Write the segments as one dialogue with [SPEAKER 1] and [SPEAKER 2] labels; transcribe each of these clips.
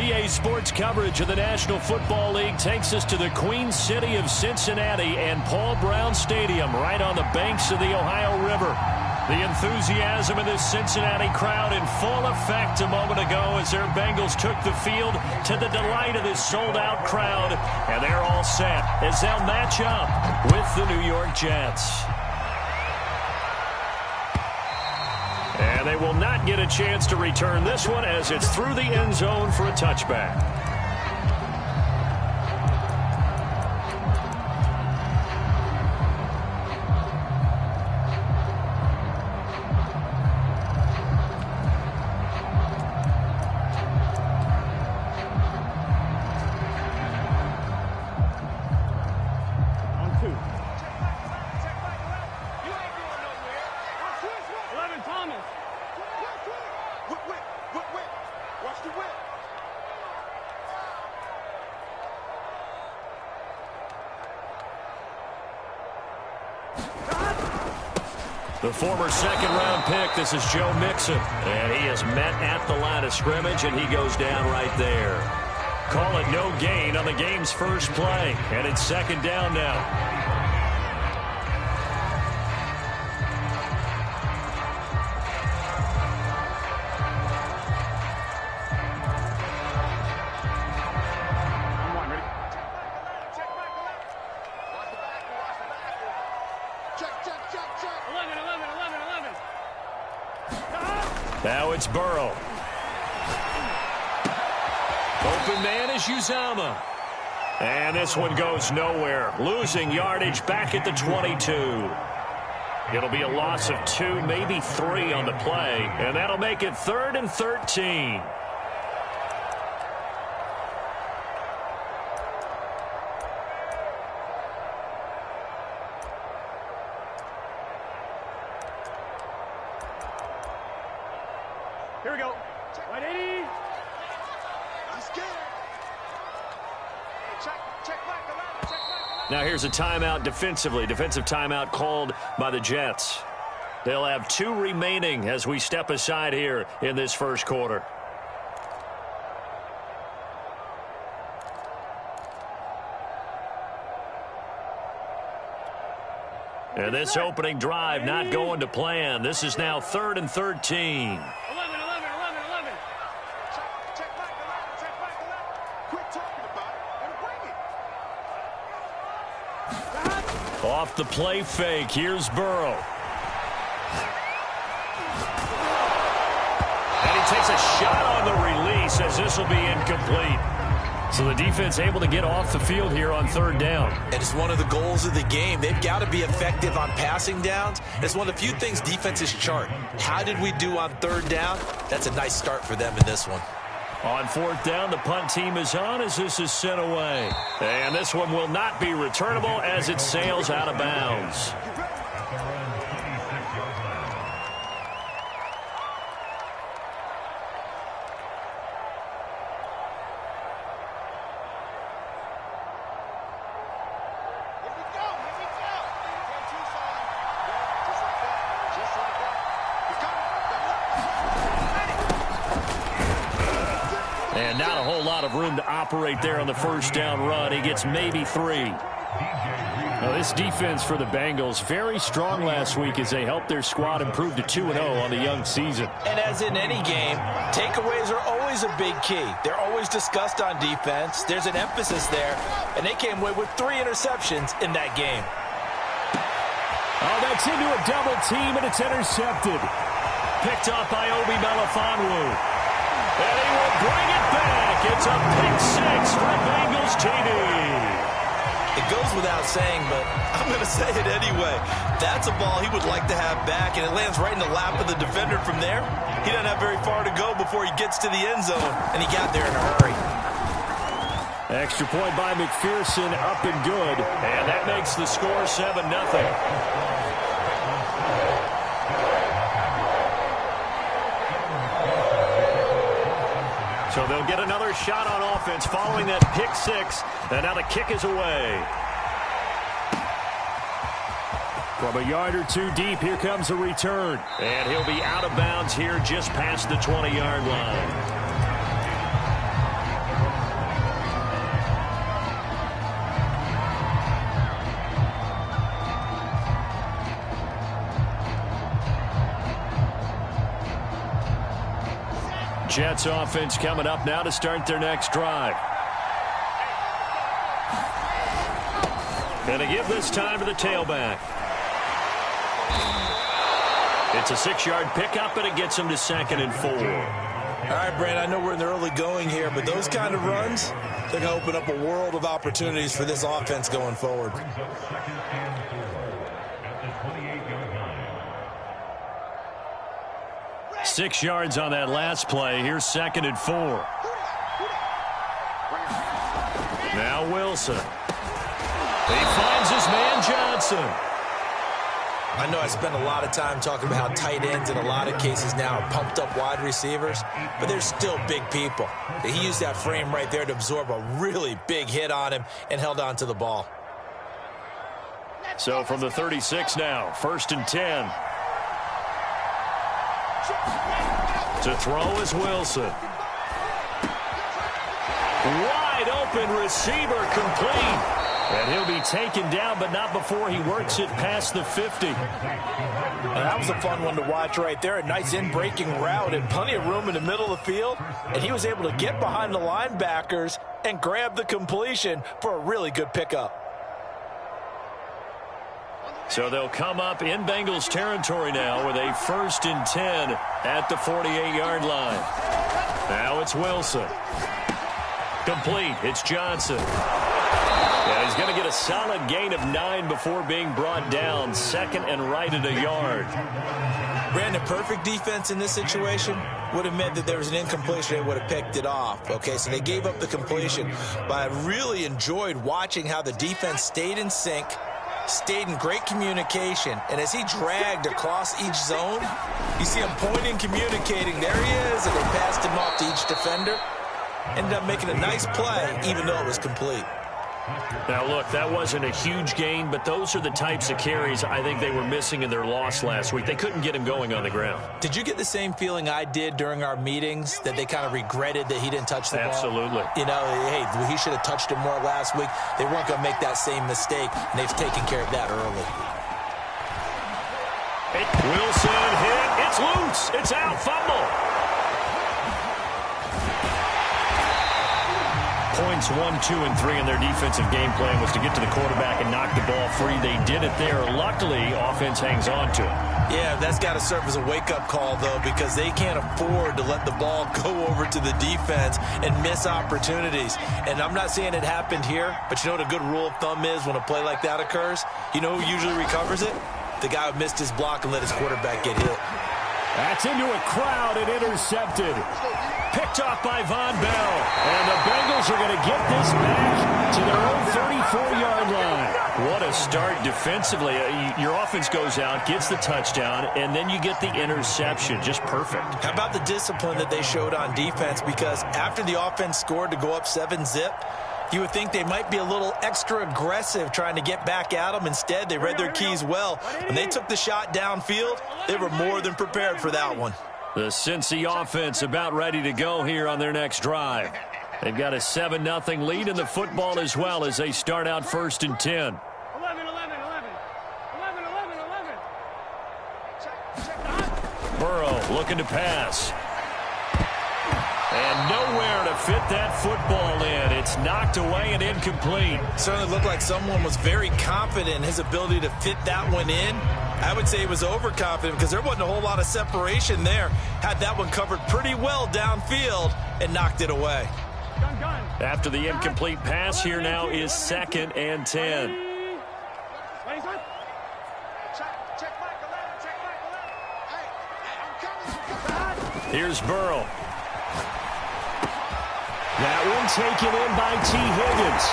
[SPEAKER 1] EA Sports coverage of the National Football League takes us to the Queen City of Cincinnati and Paul Brown Stadium right on the banks of the Ohio River. The enthusiasm of this Cincinnati crowd in full effect a moment ago as their Bengals took the field to the delight of this sold-out crowd. And they're all set as they'll match up with the New York Jets. And they will not get a chance to return this one as it's through the end zone for a touchback. The former second-round pick, this is Joe Mixon. And he is met at the line of scrimmage, and he goes down right there. Call it no gain on the game's first play. And it's second down now. Now it's Burrow. Open man is Uzama. And this one goes nowhere. Losing yardage back at the 22. It'll be a loss of 2, maybe 3 on the play. And that'll make it 3rd and 13.
[SPEAKER 2] Here we go. 180. Let's get it. Check back the line. Check back the line.
[SPEAKER 1] Now here's a timeout defensively. Defensive timeout called by the Jets. They'll have 2 remaining as we step aside here in this first quarter. And this opening drive not going to plan. This is now 3rd and 13. Off the play fake, here's Burrow. And he takes a shot on the release as this will be incomplete. So the defense able to get off the field here on 3rd down.
[SPEAKER 3] And it's one of the goals of the game. They've got to be effective on passing downs. It's one of the few things defenses chart. How did we do on 3rd down? That's a nice start for them in this one.
[SPEAKER 1] On 4th down, the punt team is on as this is sent away. And this one will not be returnable as it sails out of bounds. And not a whole lot of room to operate there on the first down run. He gets maybe 3. Now, this defense for the Bengals, very strong last week as they helped their squad improve to 2-0 on the young season.
[SPEAKER 3] And as in any game, takeaways are always a big key. They're always discussed on defense. There's an emphasis there, and they came away with 3 interceptions in that game.
[SPEAKER 1] Oh, that's into a double team, and it's intercepted. Picked off by Obi Melifonwu. And he will bring it back. It's a pick 6 for Bengals TD.
[SPEAKER 3] It goes without saying, but I'm going to say it anyway. That's a ball he would like to have back, and it lands right in the lap of the defender from there. He doesn't have very far to go before he gets to the end zone, and he got there in a hurry.
[SPEAKER 1] Extra point by McPherson, up and good. And that makes the score 7-0. So they'll get another shot on offense following that pick 6. And now the kick is away. From a yard or 2 deep, here comes a return. And he'll be out of bounds here just past the 20-yard line. Jets offense coming up now to start their next drive. Going to give this time to the tailback. It's a 6-yard pickup, and it gets him to 2nd and 4.
[SPEAKER 3] All right, Brand, I know we're in the early going here, but those kind of runs, they're going to open up a world of opportunities for this offense going forward.
[SPEAKER 1] 6 yards on that last play. Here's 2nd and 4. Now Wilson. He finds his man Johnson.
[SPEAKER 3] I know I spend a lot of time talking about how tight ends in a lot of cases now are pumped up wide receivers, but they're still big people. He used that frame right there to absorb a really big hit on him and held on to the ball.
[SPEAKER 1] So from the 36 now, 1st and 10. To throw is Wilson. Wide open receiver, complete. And he'll be taken down, but not before he works it past the 50.
[SPEAKER 3] That was a fun one to watch right there. A nice in-breaking route and plenty of room in the middle of the field. And he was able to get behind the linebackers and grab the completion for a really good pickup.
[SPEAKER 1] So they'll come up in Bengals territory now with a 1st and 10 at the 48-yard line. Now it's Wilson. Complete. It's Johnson. Yeah, he's going to get a solid gain of 9 before being brought down. 2nd and right at a yard.
[SPEAKER 3] Brandon, perfect defense in this situation would have meant that there was an incompletion. They would have picked it off. Okay, so they gave up the completion. But I really enjoyed watching how the defense stayed in sync, stayed in great communication, and as he dragged across each zone, you see him pointing, communicating. There he is, and they passed him off to each defender. Ended up making a nice play, even though it was complete.
[SPEAKER 1] Now, look, that wasn't a huge gain, but those are the types of carries I think they were missing in their loss last week. They couldn't get him going on the ground.
[SPEAKER 3] Did you get the same feeling I did during our meetings, that they kind of regretted that he didn't touch the ball?
[SPEAKER 1] Absolutely.
[SPEAKER 3] You know, hey, he should have touched it more last week. They weren't going to make that same mistake, and they've taken care of that early.
[SPEAKER 1] Wilson hit. It's loose. It's out. Fumble. Points 1, 2, and 3 in their defensive game plan was to get to the quarterback and knock the ball free. They did it there. Luckily, offense hangs on to it.
[SPEAKER 3] Yeah, that's got to serve as a wake-up call, though, because they can't afford to let the ball go over to the defense and miss opportunities. And I'm not saying it happened here, but you know what a good rule of thumb is when a play like that occurs? You know who usually recovers it? The guy who missed his block and let his quarterback get hit.
[SPEAKER 1] That's into a crowd and intercepted. Picked off by Von Bell. And the Bengals are going to get this back to their own 34-yard line. What a start defensively. Your offense goes out, gets the touchdown, and then you get the interception. Just perfect. How
[SPEAKER 3] about the discipline that they showed on defense? Because after the offense scored to go up 7-zip, you would think they might be a little extra aggressive trying to get back at them. Instead, they read their keys well. When they took the shot downfield, they were more than prepared for that one.
[SPEAKER 1] The Cincy offense about ready to go here on their next drive. They've got a 7-0 lead in the football as well as they start out 1st and 10.
[SPEAKER 2] 11.
[SPEAKER 1] Burrow looking to pass. And nowhere to fit that football in. It's knocked away and incomplete.
[SPEAKER 3] Certainly looked like someone was very confident in his ability to fit that one in. I would say he was overconfident because there wasn't a whole lot of separation there. Had that one covered pretty well downfield and knocked it away.
[SPEAKER 1] After the incomplete pass, here now is 2nd and 10. Here's Burrow. That one taken in by T. Higgins.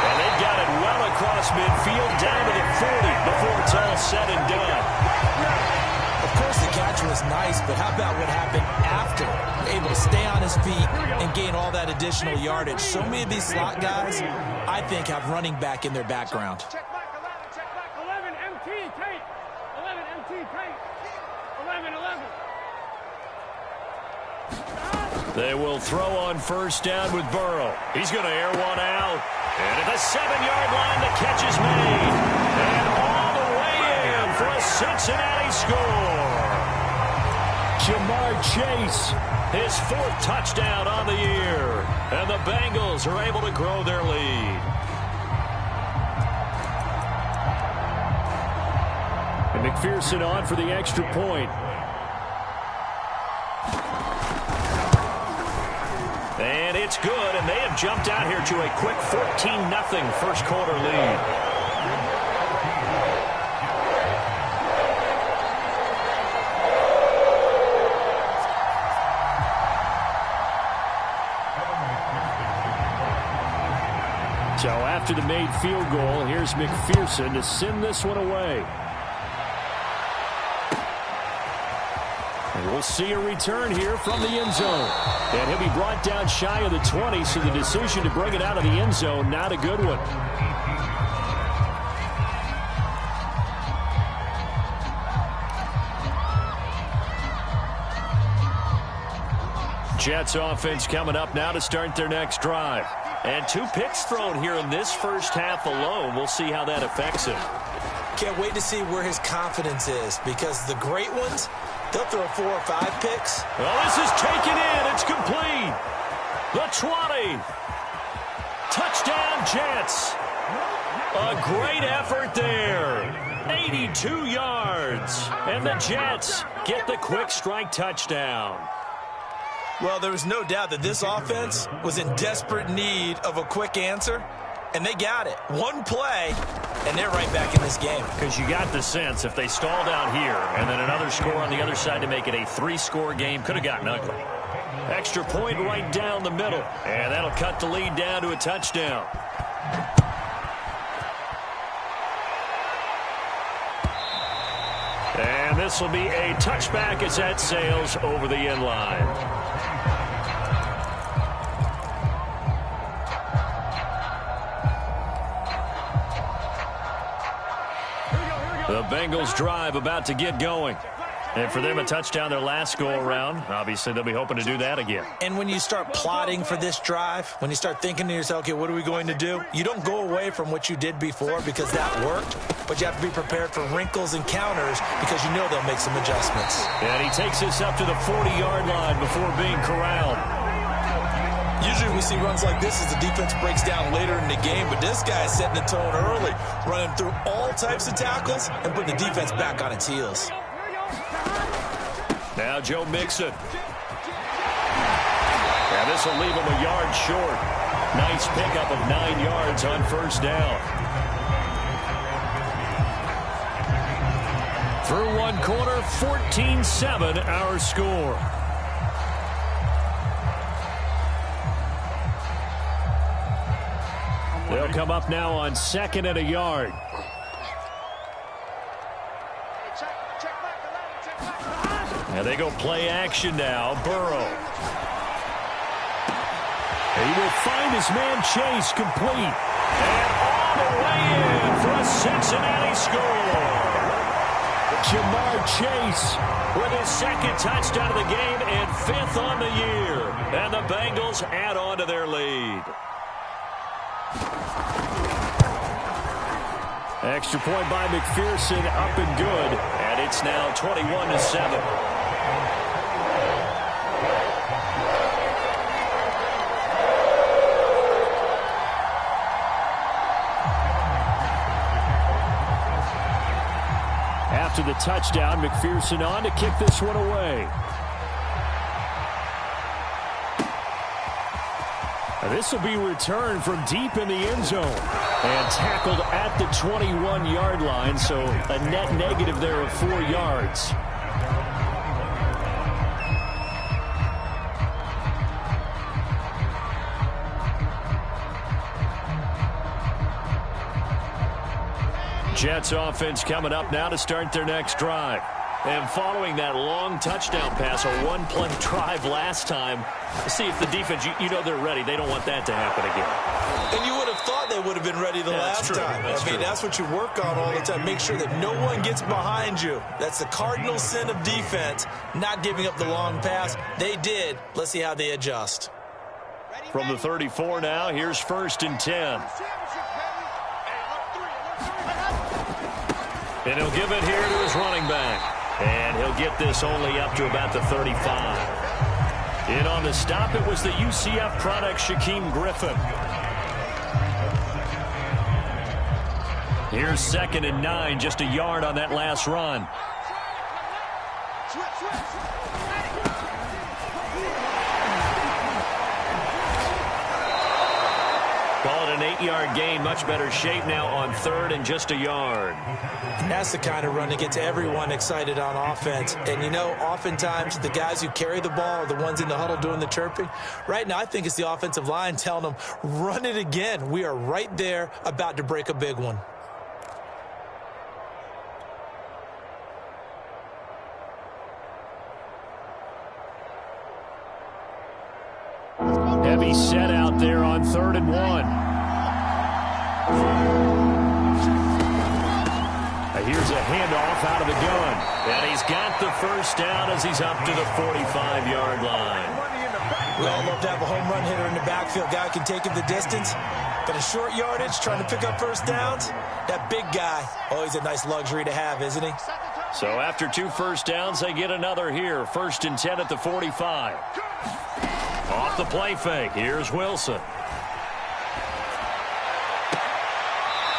[SPEAKER 1] And they've got it well across midfield down to the 40 before it's all said and done.
[SPEAKER 3] Of course, the catch was nice, but how about what happened after? Able to stay on his feet and gain all that additional yardage. So many of these slot guys, I think, have running back in their background.
[SPEAKER 2] Check back, 11 MT tight. 11 MT tight. 11.
[SPEAKER 1] They will throw on 1st down with Burrow. He's going to air one out. And at the 7-yard line, the catch is made. And all the way in for a Cincinnati score. Jamar Chase, his 4th touchdown on the year. And the Bengals are able to grow their lead. And McPherson on for the extra point. And it's good, and they have jumped out here to a quick 14-0 first quarter lead. So after the made field goal, here's McPherson to send this one away. And we'll see a return here from the end zone. And he'll be brought down shy of the 20, so the decision to bring it out of the end zone, not a good one. Jets offense coming up now to start their next drive. And 2 picks thrown here in this first half alone. We'll see how that affects him.
[SPEAKER 3] Can't wait to see where his confidence is, because the great ones, they'll throw 4 or 5 picks.
[SPEAKER 1] Well, this is taken in. It's complete. The 20. Touchdown, Jets. A great effort there. 82 yards. And the Jets get the quick strike touchdown.
[SPEAKER 3] Well, there was no doubt that this offense was in desperate need of a quick answer, and they got it. 1 play, and they're right back in this game.
[SPEAKER 1] Because you got the sense if they stall down here and then another score on the other side to make it a 3-score game, could have gotten ugly. Extra point right down the middle, and that'll cut the lead down to a touchdown. And this will be a touchback as that sails over the end line. The Bengals drive about to get going. And for them, a touchdown their last go-around. Obviously, they'll be hoping to do that again.
[SPEAKER 3] And when you start plotting for this drive, when you start thinking to yourself, okay, what are we going to do? You don't go away from what you did before because that worked, but you have to be prepared for wrinkles and counters because you know they'll make some adjustments.
[SPEAKER 1] And he takes us up to the 40-yard line before being corralled.
[SPEAKER 3] Usually we see runs like this as the defense breaks down later in the game, but this guy is setting the tone early, running through all types of tackles and putting the defense back on its heels.
[SPEAKER 1] Now Joe Mixon. And this will leave him a yard short. Nice pickup of 9 yards on first down. Through 1 quarter, 14-7 our score. They'll come up now on 2nd and a yard. And they go play action now. Burrow. He will find his man Chase complete. And all the way in for a Cincinnati score. Jamar Chase with his 2nd touchdown of the game and 5th on the year. And the Bengals add on to their lead. Extra point by McPherson, up and good. And it's now 21-7. After the touchdown, McPherson on to kick this one away. This will be returned from deep in the end zone and tackled at the 21-yard line, so a net negative there of 4 yards. Jets offense coming up now to start their next drive. And following that long touchdown pass, a 1-play drive last time, see if the defense, you know they're ready. They don't want that to happen again.
[SPEAKER 3] And you would have thought they would have been ready the last time. That's what you work on all the time. Make sure that no one gets behind you. That's the cardinal sin of defense, not giving up the long pass. They did. Let's see how they adjust.
[SPEAKER 1] From the 34 now, here's 1st and 10. And he'll give it here to his running back. And he'll get this only up to about the 35. In on the stop, it was the UCF product, Shaquem Griffin. Here's 2nd and 9, just a yard on that last run. Call it an 8-yard gain. Much better shape now on 3rd and just a yard.
[SPEAKER 4] And that's the kind of run that gets everyone excited on offense. And, you know, oftentimes the guys who carry the ball are the ones in the huddle doing the chirping. Right now, I think it's the offensive line telling them, run it again. We are right there about to break a big one.
[SPEAKER 1] Heavy set out there on 3rd and 1. Here's a handoff out of the gun. And he's got the first down as he's up to the 45-yard line.
[SPEAKER 4] We all love to have a home run hitter in the backfield. Guy can take it the distance. But a short yardage, trying to pick up first downs, that big guy, always a nice luxury to have, isn't he?
[SPEAKER 1] So after 2 first downs, they get another here. 1st and 10 at the 45. Off the play fake, here's Wilson.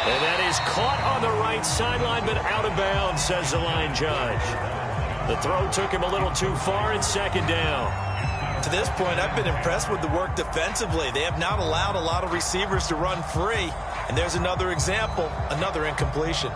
[SPEAKER 1] And that is caught on the right sideline, but out of bounds, says the line judge. The throw took him a little too far, and 2nd down.
[SPEAKER 3] To this point, I've been impressed with the work defensively. They have not allowed a lot of receivers to run free. And there's another example, another incompletion.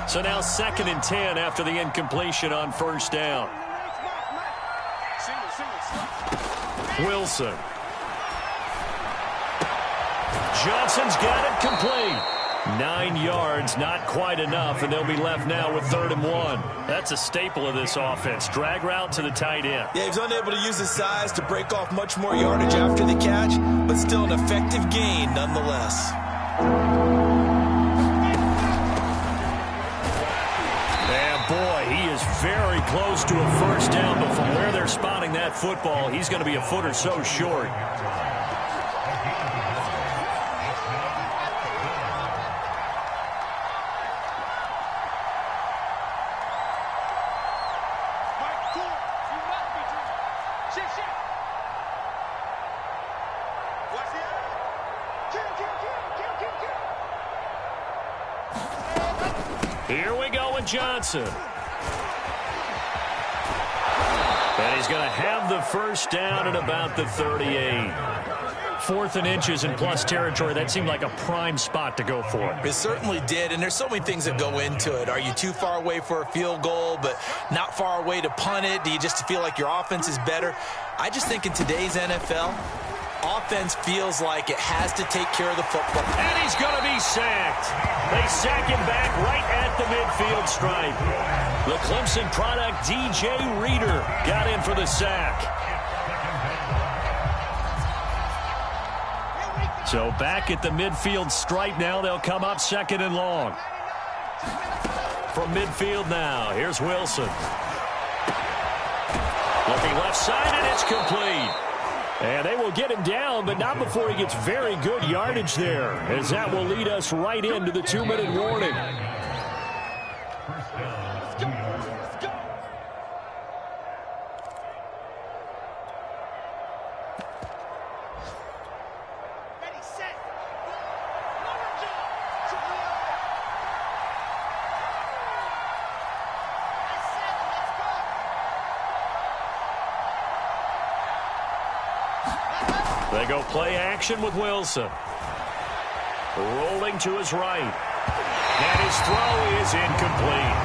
[SPEAKER 1] So now 2nd and 10 after the incompletion on 1st down. Wilson. Johnson's got it complete. 9 yards, not quite enough, and they'll be left now with 3rd and 1. That's a staple of this offense. Drag route to the tight end.
[SPEAKER 3] Yeah, he's unable to use his size to break off much more yardage after the catch, but still an effective gain nonetheless.
[SPEAKER 1] Boy, he is very close to a first down, but from where they're spotting that football, he's going to be a foot or so short. Here we go with Johnson. And he's going to have the first down at about the 38. 4th and inches in plus territory. That seemed like a prime spot to go for.
[SPEAKER 4] It certainly did, and there's so many things that go into it. Are you too far away for a field goal, but not far away to punt it? Do you just feel like your offense is better? I just think in today's NFL, offense feels like it has to take care of the football.
[SPEAKER 1] And he's going to be sacked. They sack him back right at the midfield stripe. The Clemson product, DJ Reader, got in for the sack. So back at the midfield stripe now. They'll come up 2nd and long. From midfield now, here's Wilson. Looking left side, and it's complete. And they will get him down, but not before he gets very good yardage there, as that will lead us right into the 2-minute warning. They go play action with Wilson. Rolling to his right. And his throw is incomplete.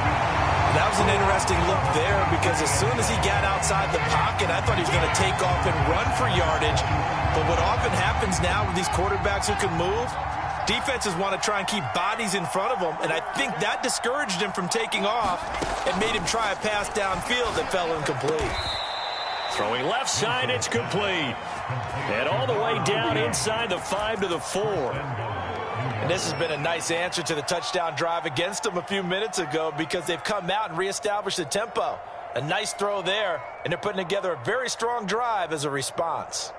[SPEAKER 4] That was an interesting look there because as soon as he got outside the pocket, I thought he was going to take off and run for yardage. But what often happens now with these quarterbacks who can move, defenses want to try and keep bodies in front of them, and I think that discouraged him from taking off and made him try a pass downfield that fell incomplete.
[SPEAKER 1] Throwing left side, it's complete. And all the way down inside the 5 to the 4.
[SPEAKER 4] And this has been a nice answer to the touchdown drive against them a few minutes ago because they've come out and reestablished the tempo. A nice throw there, and they're putting together a very strong drive as a response.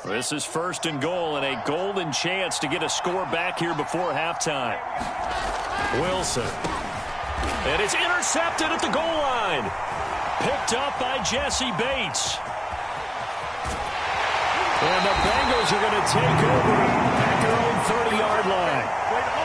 [SPEAKER 1] This is 1st and goal, and a golden chance to get a score back here before halftime. Wilson. And it's intercepted at the goal line. Picked up by Jesse Bates. And the Bengals are going to take over at their own 30-yard line.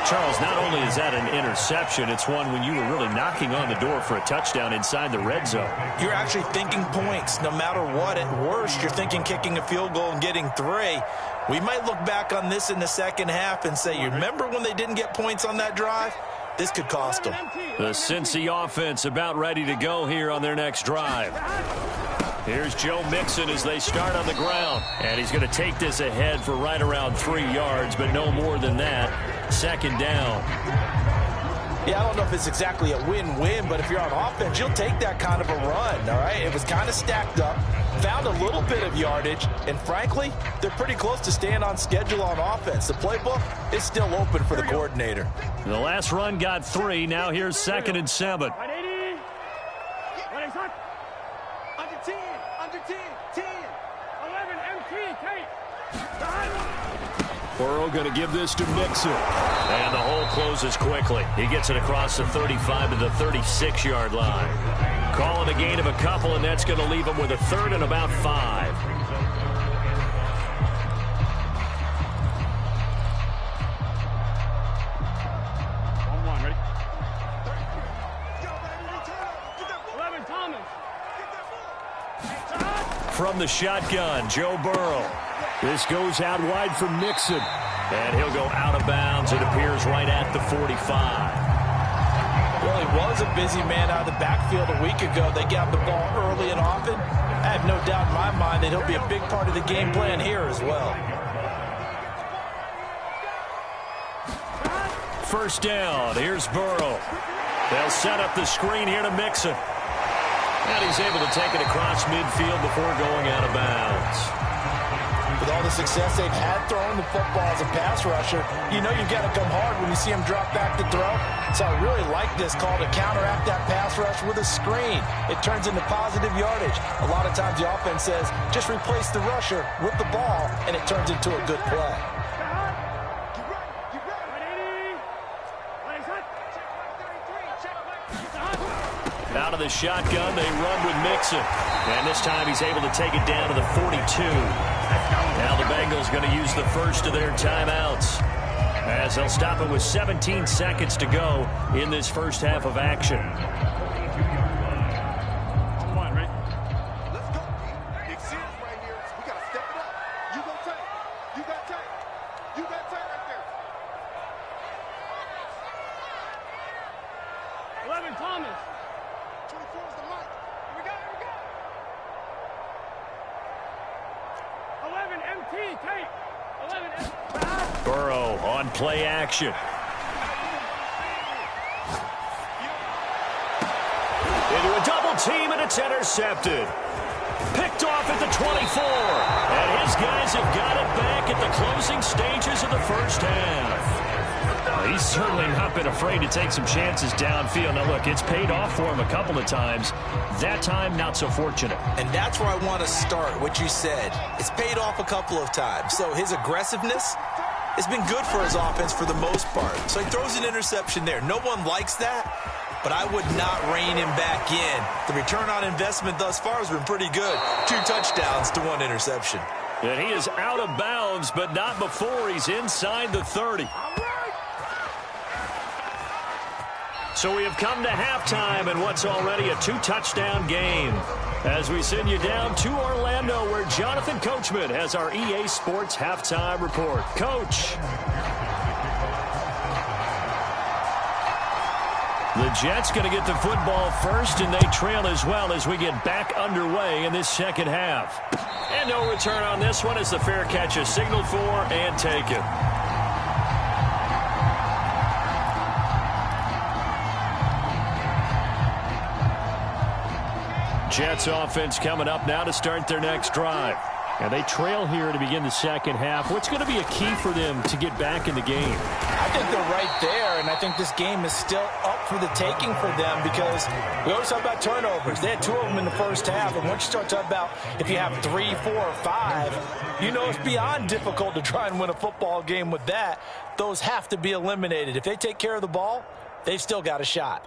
[SPEAKER 1] Charles, not only is that an interception, it's one when you were really knocking on the door for a touchdown inside the red zone.
[SPEAKER 4] You're actually thinking points no matter what. At worst, you're thinking kicking a field goal and getting 3. We might look back on this in the second half and say, you remember when they didn't get points on that drive? This could cost them.
[SPEAKER 1] The Cincy offense about ready to go here on their next drive. Here's Joe Mixon as they start on the ground. And he's going to take this ahead for right around 3 yards, but no more than that. 2nd down.
[SPEAKER 4] Yeah, I don't know if it's exactly a win-win, but if you're on offense, you'll take that kind of a run, all right? It was kind of stacked up, found a little bit of yardage, and frankly, they're pretty close to staying on schedule on offense. The playbook is still open for the coordinator.
[SPEAKER 1] The last run got 3. Now here's 2nd and 7.
[SPEAKER 2] Under 10, 10. 11, MT, take.
[SPEAKER 1] Burrow going to give this to Mixon. And the hole closes quickly. He gets it across the 35 to the 36-yard line. Calling a gain of a couple, and that's going to leave him with a 3rd and about 5. From the shotgun, Joe Burrow. This goes out wide for Mixon. And he'll go out of bounds. It appears right at the 45.
[SPEAKER 4] Well, he was a busy man out of the backfield a week ago. They got the ball early and often. I have no doubt in my mind that he'll be a big part of the game plan here as well.
[SPEAKER 1] 1st down. Here's Burrow. They'll set up the screen here to Mixon. And he's able to take it across midfield before going out of bounds.
[SPEAKER 4] With all the success they've had throwing the football as a pass rusher, you know you've got to come hard when you see him drop back to throw. So I really like this call to counteract that pass rush with a screen. It turns into positive yardage. A lot of times the offense says, just replace the rusher with the ball, and it turns into a good play.
[SPEAKER 1] Out of the shotgun, they run with Mixon. And this time he's able to take it down to the 42. Now the Bengals going to use the first of their timeouts, as they'll stop it with 17 seconds to go in this first half of action.
[SPEAKER 2] Come on, Rick. Let's go. Big series right here. We got to step it up. You go take. You got take. You got take right there. 11, Thomas. 24 is the mark. Here we go. 11, MT, take. 11, MT.
[SPEAKER 1] Burrow on play action. Into a double team, and it's intercepted. Picked off at the 24. And his guys have got it back at the closing stages of the first half. He's certainly not been afraid to take some chances downfield. Now, look, it's paid off for him a couple of times. That time, not so fortunate.
[SPEAKER 4] And that's where I want to start, what you said. It's paid off a couple of times. So his aggressiveness has been good for his offense for the most part. So he throws an interception there. No one likes that, but I would not rein him back in. The return on investment thus far has been pretty good. 2 touchdowns to 1 interception.
[SPEAKER 1] And he is out of bounds, but not before he's inside the 30. So we have come to halftime in what's already a 2-touchdown game, as we send you down to Orlando, where Jonathan Coachman has our EA Sports halftime report. Coach. The Jets going to get the football first, and they trail as well as we get back underway in this second half. And no return on this one as the fair catch is signaled for and taken. Jets offense coming up now to start their next drive. And they trail here to begin the second half. What's going to be a key for them to get back in the game?
[SPEAKER 4] I think they're right there, and I think this game is still up for the taking for them because we always talk about turnovers. They had 2 of them in the first half, and once you start talking about if you have 3, 4, or 5, you know it's beyond difficult to try and win a football game with that. Those have to be eliminated. If they take care of the ball, they've still got a shot.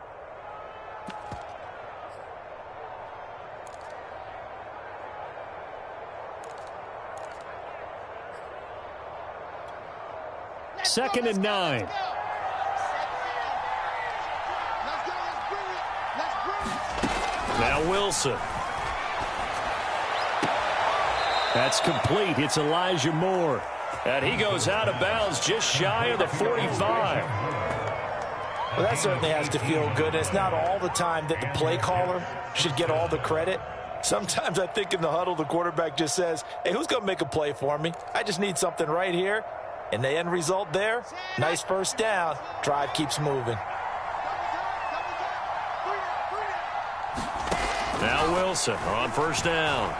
[SPEAKER 1] Second and 9. Now Wilson. That's complete. It's Elijah Moore. And he goes out of bounds just shy of the 45.
[SPEAKER 4] Well, that certainly has to feel good. It's not all the time that the play caller should get all the credit. Sometimes I think in the huddle, the quarterback just says, hey, who's going to make a play for me? I just need something right here. And the end result there, nice first down. Drive keeps moving.
[SPEAKER 1] Now Wilson on first down.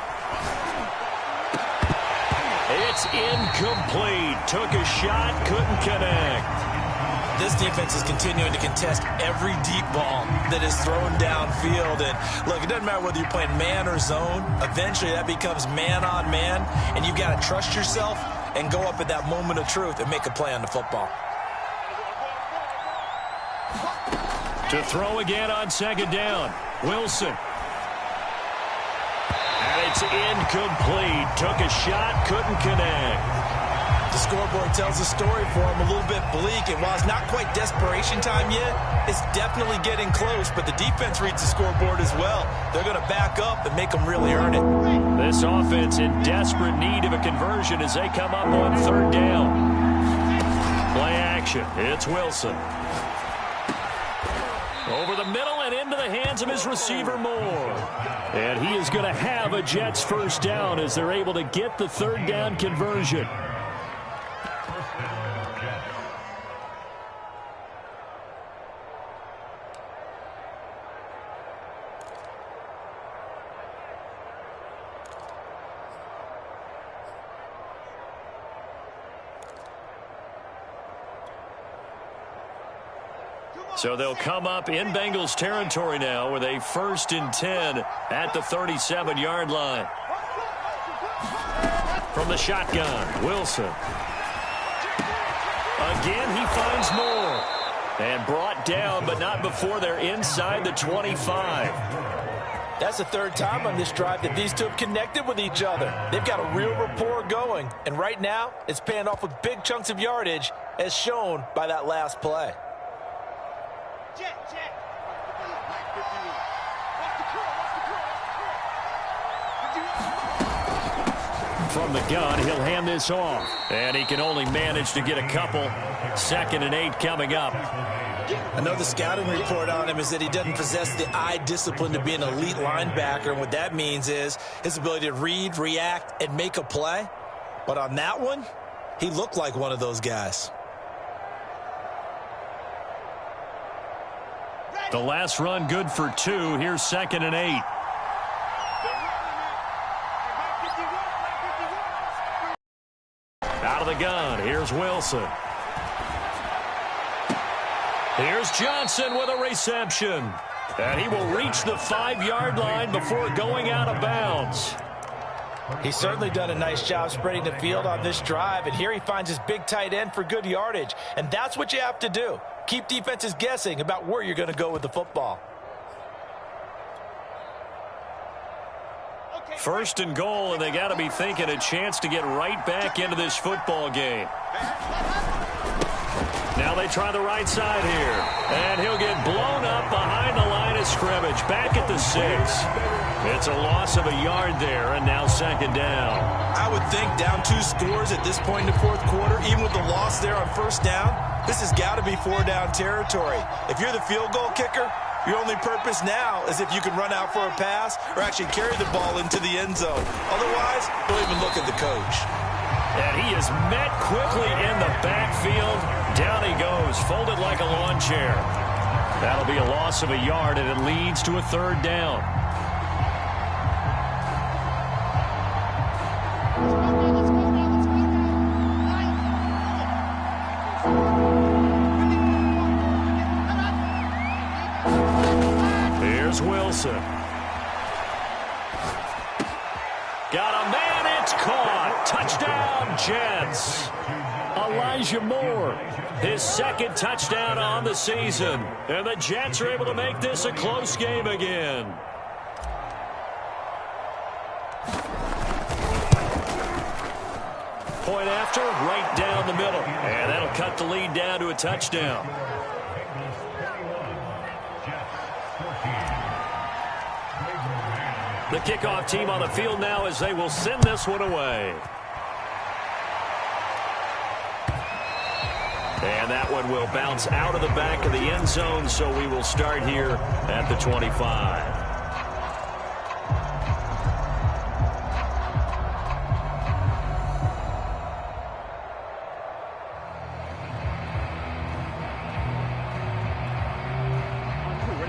[SPEAKER 1] It's incomplete. Took a shot, couldn't connect.
[SPEAKER 4] This defense is continuing to contest every deep ball that is thrown downfield. And look, it doesn't matter whether you're playing man or zone. Eventually that becomes man on man, and you've got to trust yourself and go up at that moment of truth and make a play on the football.
[SPEAKER 1] To throw again on second down. Wilson. And it's incomplete. Took a shot, couldn't connect.
[SPEAKER 4] The scoreboard tells a story for him, a little bit bleak, and while it's not quite desperation time yet, it's definitely getting close, but the defense reads the scoreboard as well. They're going to back up and make them really earn it.
[SPEAKER 1] This offense in desperate need of a conversion as they come up on third down. Play action. It's Wilson. Over the middle and into the hands of his receiver, Moore. And he is going to have a Jets first down as they're able to get the third down conversion. So they'll come up in Bengals territory now with a 1st and 10 at the 37-yard line. From the shotgun, Wilson. Again, he finds Moore. And brought down, but not before they're inside the 25.
[SPEAKER 4] That's the third time on this drive that these two have connected with each other. They've got a real rapport going. And right now, it's paying off with big chunks of yardage, as shown by that last play.
[SPEAKER 1] From the gun, he'll hand this off. And he can only manage to get a couple. 2nd and 8 coming up.
[SPEAKER 4] I know the scouting report on him is that he doesn't possess the eye discipline to be an elite linebacker. And what that means is his ability to read, react, and make a play. But on that one, he looked like one of those guys.
[SPEAKER 1] The last run good for 2. Here's 2nd and 8. Out of the gun. Here's Wilson. Here's Johnson with a reception. And he will reach the 5-yard line before going out of bounds.
[SPEAKER 4] He's certainly done a nice job spreading the field on this drive. And here he finds his big tight end for good yardage. And that's what you have to do. Keep defenses guessing about where you're going to go with the football.
[SPEAKER 1] 1st and goal, and they got to be thinking a chance to get right back into this football game. Now they try the right side here. And he'll get blown up behind the line of scrimmage. Back at the 6. It's a loss of a yard there, and now 2nd down.
[SPEAKER 4] I would think down 2 scores at this point in the 4th quarter, even with the loss there on 1st down, this has got to be 4-down territory. If you're the field goal kicker, your only purpose now is if you can run out for a pass or actually carry the ball into the end zone. Otherwise, don't even look at the coach.
[SPEAKER 1] And he is met quickly in the backfield. Down he goes, folded like a lawn chair. That'll be a loss of a yard, and it leads to a 3rd down. Here's Wilson. Got a man, it's caught. Touchdown, Jets. Elijah Moore, his second touchdown on the season. And the Jets are able to make this a close game again. Point after, right down the middle. And that'll cut the lead down to a touchdown. The kickoff team on the field now as they will send this one away. And that one will bounce out of the back of the end zone, so we will start here at the 25.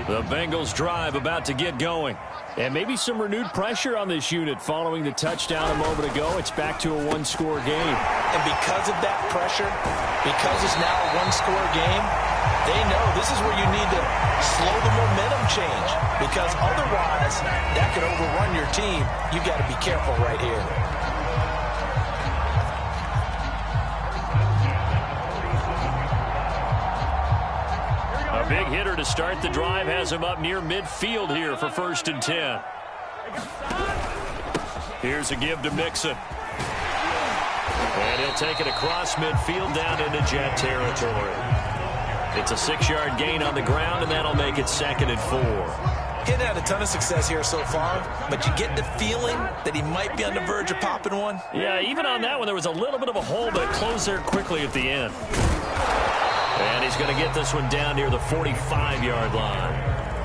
[SPEAKER 1] The Bengals drive about to get going. And maybe some renewed pressure on this unit following the touchdown a moment ago. It's back to a one-score game.
[SPEAKER 4] And because of that pressure, because it's now a one-score game, they know this is where you need to slow the momentum change. Because otherwise, that could overrun your team. You've got to be careful right here.
[SPEAKER 1] A big hitter to start the drive has him up near midfield here for 1st and 10. Here's a give to Mixon. And he'll take it across midfield down into Jet territory. It's a 6-yard gain on the ground, and that'll make it 2nd and 4.
[SPEAKER 4] Getting had a ton of success here so far, but you get the feeling that he might be on the verge of popping one.
[SPEAKER 1] Yeah, even on that one, there was a little bit of a hole, but it closed there quickly at the end. And he's going to get this one down near the 45-yard line.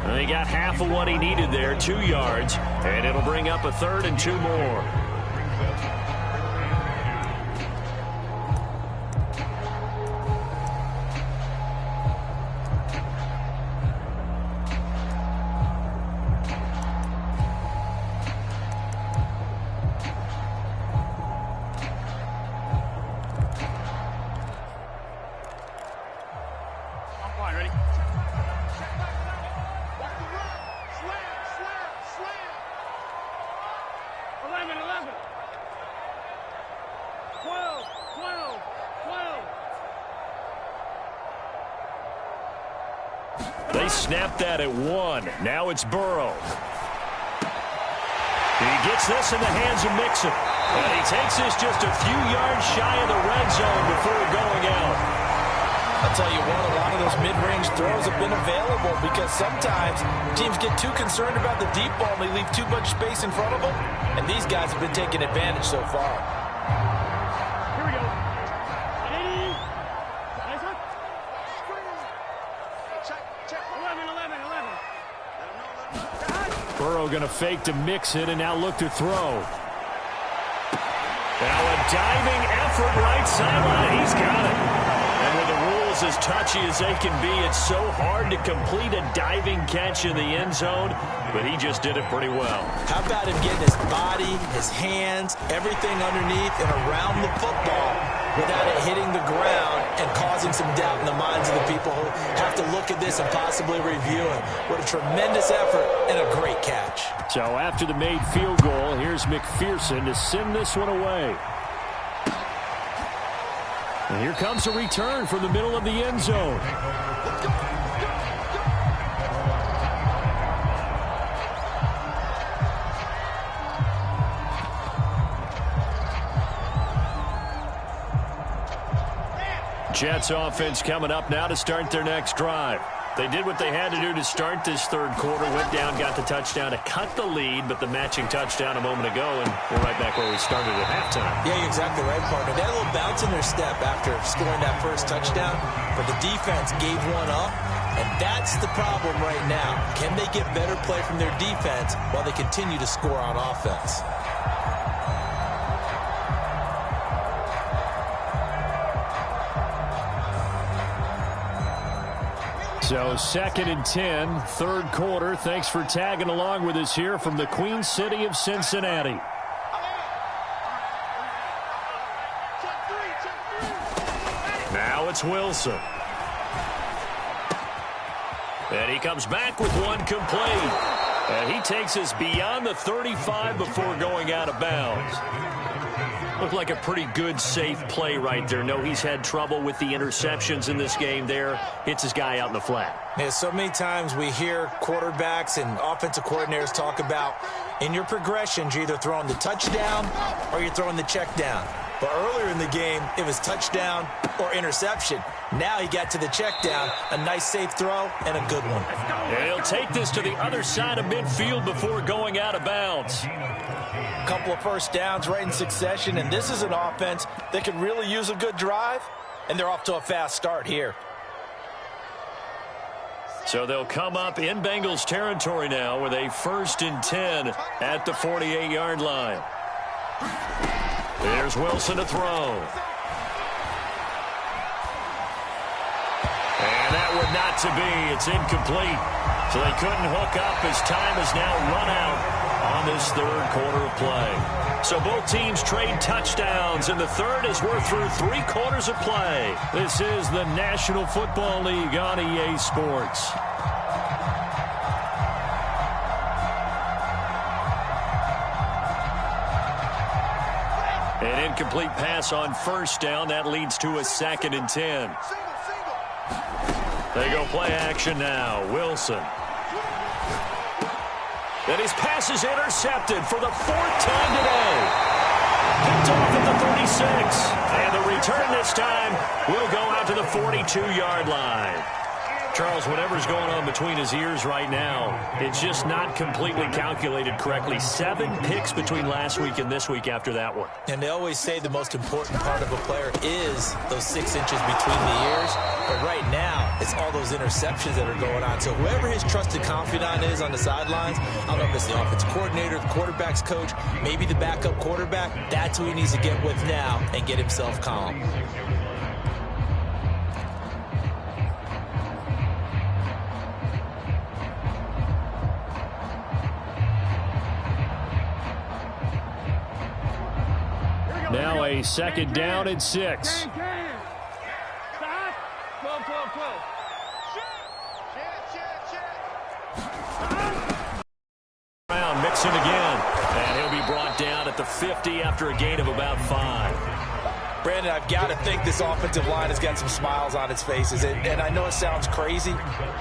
[SPEAKER 1] And he got half of what he needed there, 2 yards, and it'll bring up a 3rd and 2 more. They snapped that at 1. Now it's Burrow. He gets this in the hands of Mixon. And he takes this just a few yards shy of the red zone before going out.
[SPEAKER 4] I'll tell you what, a lot of those mid-range throws have been available because sometimes teams get too concerned about the deep ball and they leave too much space in front of them. And these guys have been taking advantage so far.
[SPEAKER 5] Here we go. Check. 11.
[SPEAKER 1] Burrow going to fake to Mixon and now look to throw. Now a diving effort right sideline. He's got it. And with the rules as touchy as they can be, it's so hard to complete a diving catch in the end zone, but he just did it pretty well.
[SPEAKER 4] How about him getting his body, his hands, everything underneath and around the football without it hitting the ground and causing some doubt in the minds of the people who have to look at this and possibly review it. What a tremendous effort and a great catch.
[SPEAKER 1] So after the made field goal, here's McPherson to send this one away. And here comes a return from the middle of the end zone. Jets offense coming up now to start their next drive. They did what they had to do to start this third quarter. Went down, got the touchdown to cut the lead, but the matching touchdown a moment ago, and we're right back where we started at halftime.
[SPEAKER 4] Yeah, you're exactly right, partner. They had a little bounce in their step after scoring that first touchdown, but the defense gave one up, and that's the problem right now. Can they get better play from their defense while they continue to score on offense?
[SPEAKER 1] So 2nd and 10, third quarter. Thanks for tagging along with us here from the Queen City of Cincinnati. Now it's Wilson. And he comes back with one complete. And he takes us beyond the 35 before going out of bounds. Looked like a pretty good, safe play right there. No, he's had trouble with the interceptions in this game there. Hits his guy out in the flat.
[SPEAKER 4] Yeah, so many times we hear quarterbacks and offensive coordinators talk about in your progressions, you're either throwing the touchdown or you're throwing the check down. But earlier in the game, it was touchdown or interception. Now he got to the check down, a nice safe throw, and a good one.
[SPEAKER 1] And he'll take this to the other side of midfield before going out of bounds.
[SPEAKER 4] A couple of first downs right in succession, and this is an offense that can really use a good drive, and they're off to a fast start here.
[SPEAKER 1] So they'll come up in Bengals territory now with a 1st and 10 at the 48-yard line. There's Wilson to throw. And that would not to be. It's incomplete. So they couldn't hook up as time has now run out on this third quarter of play. So both teams trade touchdowns, and the third as we're through 3 quarters of play. This is the National Football League on EA Sports. An incomplete pass on first down. That leads to a 2nd and 10. They go play action now. Wilson. And his pass is intercepted for the 4th time today. Picked off at the 36. And the return this time will go out to the 42-yard line. Charles, whatever's going on between his ears right now, it's just not completely calculated correctly. 7 picks between last week and this week after that one.
[SPEAKER 4] And they always say the most important part of a player is those 6 inches between the ears. But right now, it's all those interceptions that are going on. So whoever his trusted confidant is on the sidelines, I don't know if it's the offensive coordinator, the quarterback's coach, maybe the backup quarterback, that's who he needs to get with now and get himself calm.
[SPEAKER 1] Now a 2nd down and 6.
[SPEAKER 5] Stop. 12, 12, 12.
[SPEAKER 1] Brown mixing again. And he'll be brought down at the 50 after a gain of about 5.
[SPEAKER 4] Brandon, I've got to think this offensive line has got some smiles on its faces. And I know it sounds crazy,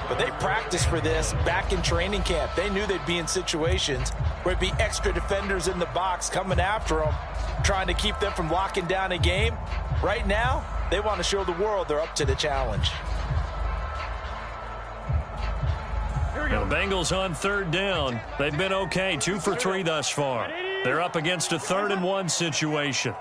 [SPEAKER 4] but they practiced for this back in training camp. They knew they'd be in situations where it'd be extra defenders in the box coming after them, trying to keep them from locking down a game. Right now, they want to show the world they're up to the challenge.
[SPEAKER 1] The Bengals on 3rd down. They've been okay, 2 for 3 thus far. They're up against a 3rd and 1 situation.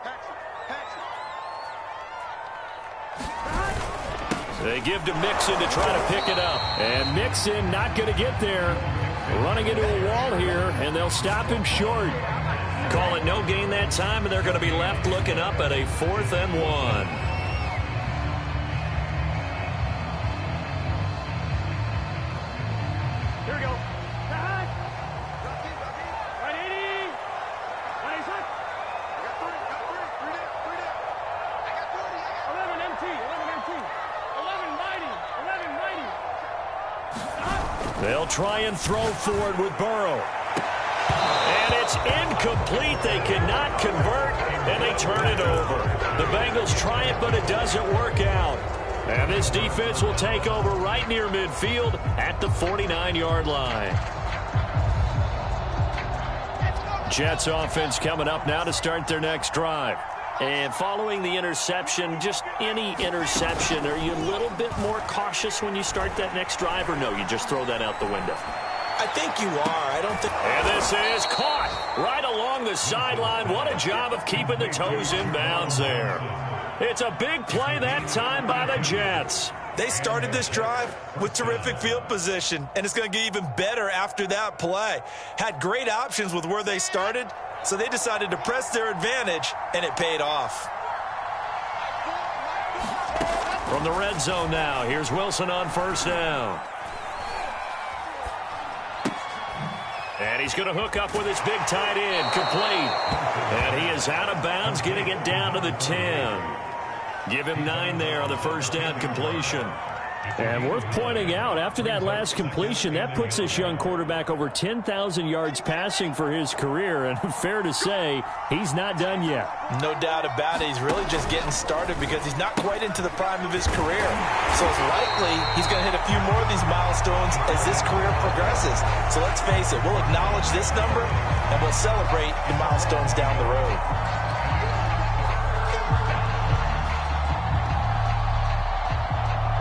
[SPEAKER 1] They give to Mixon to try to pick it up. And Mixon not going to get there. Running into a wall here, and they'll stop him short. Call it no gain that time, and they're going to be left looking up at a 4th and 1.
[SPEAKER 5] Here we go. Right 80. 26. 11 MT. 11 MT. 11 mighty. 11 mighty. Stop.
[SPEAKER 1] They'll try and throw forward with Burrow. And it's incomplete. They cannot convert, and they turn it over. The Bengals try it, but it doesn't work out. And this defense will take over right near midfield at the 49-yard line. Jets offense coming up now to start their next drive. And following the interception, just any interception, are you a little bit more cautious when you start that next drive, or no, you just throw that out the window?
[SPEAKER 4] I think you are. I don't think...
[SPEAKER 1] And this is caught right along the sideline. What a job of keeping the toes in bounds there. It's a big play that time by the Jets.
[SPEAKER 3] They started this drive with terrific field position, and it's going to get even better after that play. Had great options with where they started, so they decided to press their advantage, and it paid off.
[SPEAKER 1] From the red zone now, here's Wilson on 1st down. And he's going to hook up with his big tight end. Complete. And he is out of bounds, getting it down to the 10. Give him 9 there on the first down completion. And worth pointing out, after that last completion, that puts this young quarterback over 10,000 yards passing for his career. And fair to say, he's not done yet.
[SPEAKER 4] No doubt about it. He's really just getting started because he's not quite into the prime of his career. So it's likely he's going to hit a few more of these milestones as this career progresses. So let's face it, we'll acknowledge this number and we'll celebrate the milestones down the road.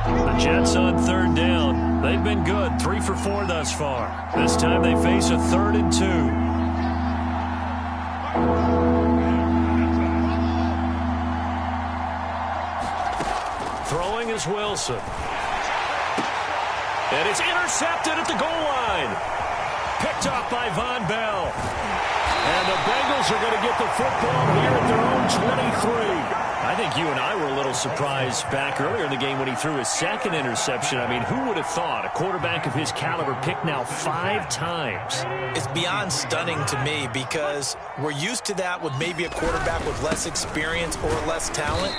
[SPEAKER 1] The Jets on third down. They've been good, 3 for 4 thus far. This time they face a 3rd and 2. Throwing is Wilson. And it's intercepted at the goal line. Picked off by Von Bell. And the Bengals are going to get the football here at their own 23. I think you and I were a little surprised back earlier in the game when he threw his 2nd interception. I mean, who would have thought a quarterback of his caliber picked now 5 times?
[SPEAKER 4] It's beyond stunning to me because we're used to that with maybe a quarterback with less experience or less talent.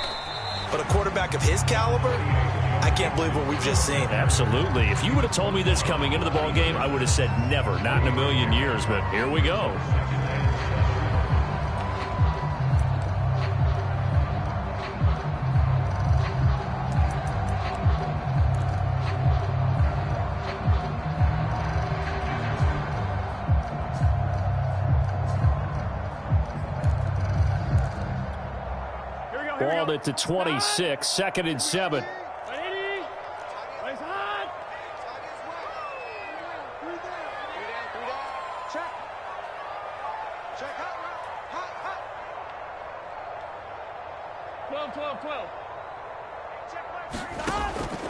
[SPEAKER 4] But a quarterback of his caliber, I can't believe what we've just seen.
[SPEAKER 1] Absolutely. If you would have told me this coming into the ball game, I would have said never, not in a million years. But here we go. Balled it to 26, 2nd and 7.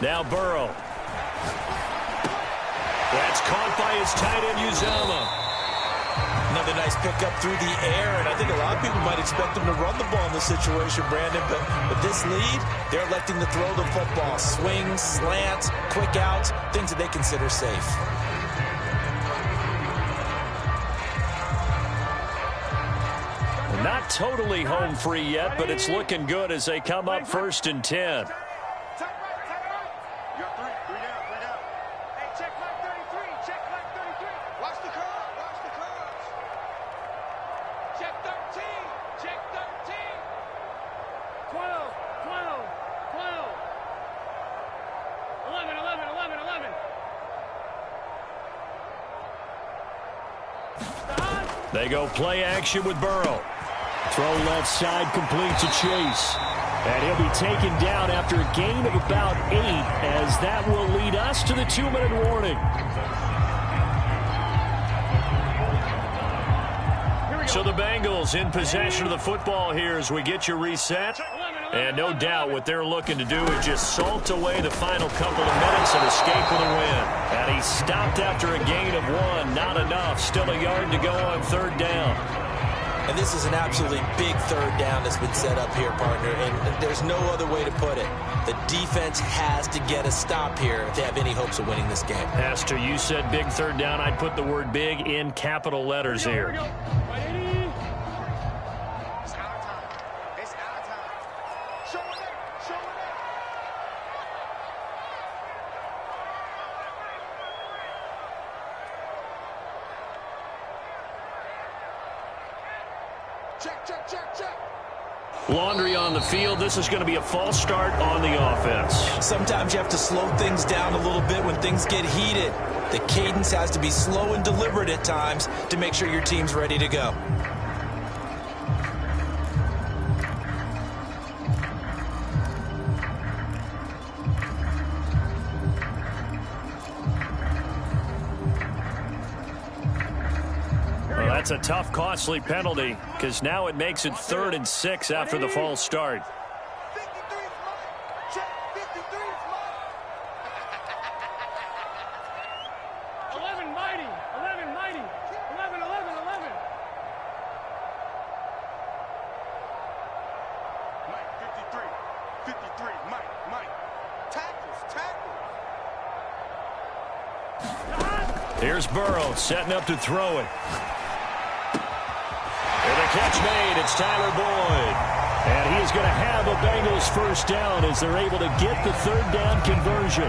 [SPEAKER 1] Now Burrow. That's caught by his tight end, Uzomah.
[SPEAKER 4] Another nice pickup through the air, and I think a lot of people might expect him to run the ball in this situation, Brandon, but with this lead, they're electing to throw the football. Swings, slants, quick outs, things that they consider safe.
[SPEAKER 1] Not totally home free yet, but it's looking good as they come up 1st and 10. They go play action with Burrow. Throw left side, complete to Chase. And he'll be taken down after a gain of about 8, as that will lead us to the 2-minute warning. So the Bengals in possession of the football here as we get you reset. And no doubt what they're looking to do is just salt away the final couple of minutes and escape with a win. And he stopped after a gain of 1. Not enough. Still a yard to go on 3rd down.
[SPEAKER 4] And this is an absolutely big 3rd down that's been set up here, partner. And there's no other way to put it. The defense has to get a stop here if they have any hopes of winning this game.
[SPEAKER 1] Pastor, you said big 3rd down. I'd put the word big in capital letters here. Laundry on the field. This is going to be a false start on the offense.
[SPEAKER 4] Sometimes you have to slow things down a little bit when things get heated. The cadence has to be slow and deliberate at times to make sure your team's ready to go.
[SPEAKER 1] That's a tough, costly penalty because now it makes it 3rd and 6 after the false start.
[SPEAKER 2] 53 is mine. Check. 53 is mine.
[SPEAKER 5] 11 mighty. 11 mighty. 11, 11, 11.
[SPEAKER 2] Mike, 53. 53. Mike. Tackles.
[SPEAKER 1] Here's Burrow setting up to throw it. And the catch made. It's Tyler Boyd. And he is going to have a Bengals first down as they're able to get the third down conversion.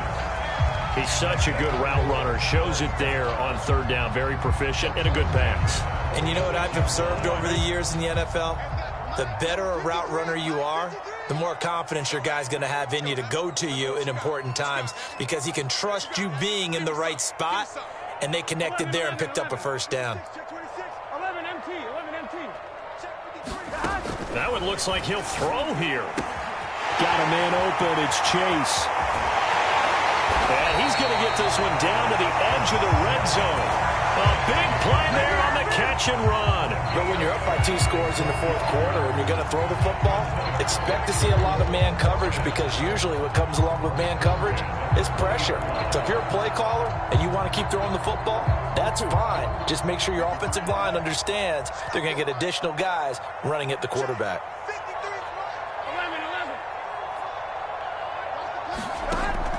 [SPEAKER 1] He's such a good route runner. Shows it there on third down. Very proficient and a good pass.
[SPEAKER 4] And you know what I've observed over the years in the NFL? The better a route runner you are, the more confidence your guy's going to have in you to go to you in important times because he can trust you being in the right spot, and they connected there and picked up a first down.
[SPEAKER 5] 11 MT, 11 MT.
[SPEAKER 1] That one looks like he'll throw here. Got a man open. It's Chase. And he's going to get this one down to the edge of the red zone. A big play there on the catch and run.
[SPEAKER 4] But when you're up by 2 scores in the fourth quarter and you're going to throw the football, expect to see a lot of man coverage because usually what comes along with man coverage is pressure. So if you're a play caller and you want to keep throwing the football, that's fine. Just make sure your offensive line understands they're going to get additional guys running at the quarterback.
[SPEAKER 5] 11.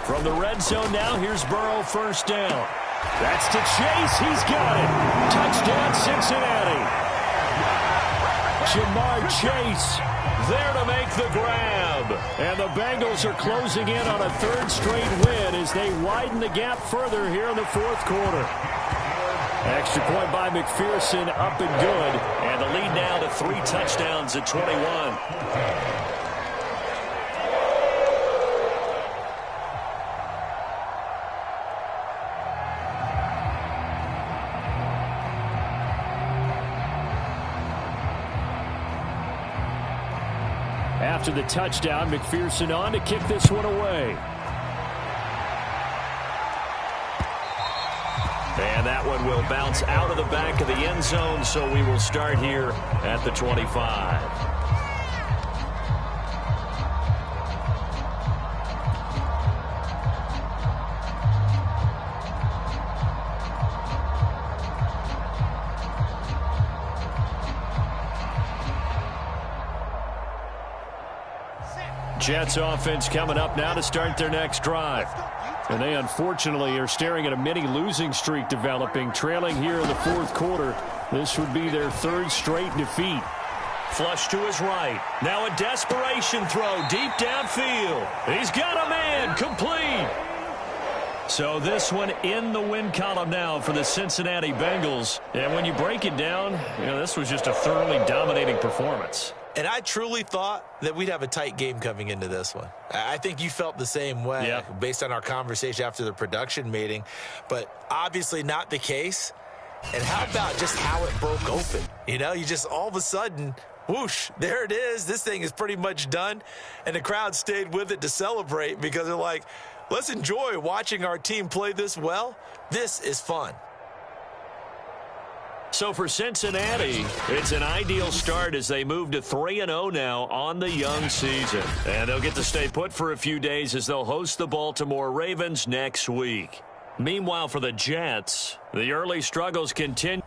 [SPEAKER 1] From the red zone now, here's Burrow first down. That's to Chase. He's got it. Touchdown, Cincinnati. Jamar Chase there to make the grab. And the Bengals are closing in on a third straight win as they widen the gap further here in the fourth quarter. Extra point by McPherson, up and good. And the lead now to 3 touchdowns at 21. After the touchdown, McPherson on to kick this one away. And that one will bounce out of the back of the end zone, so we will start here at the 25. Jets offense coming up now to start their next drive. And they unfortunately are staring at a mini losing streak developing, trailing here in the fourth quarter. This would be their 3rd straight defeat. Flush to his right. Now a desperation throw deep downfield. He's got a man complete. So this one in the win column now for the Cincinnati Bengals. And when you break it down, this was just a thoroughly dominating performance.
[SPEAKER 4] And I truly thought that we'd have a tight game coming into this one. I think you felt the same way based on our conversation after the production meeting, but obviously not the case. And how about just how it broke open? You just all of a sudden, whoosh, there it is. This thing is pretty much done. And the crowd stayed with it to celebrate because they're like, let's enjoy watching our team play this well. This is fun.
[SPEAKER 1] So for Cincinnati, it's an ideal start as they move to 3-0 now on the young season. And they'll get to stay put for a few days as they'll host the Baltimore Ravens next week. Meanwhile, for the Jets, the early struggles continue.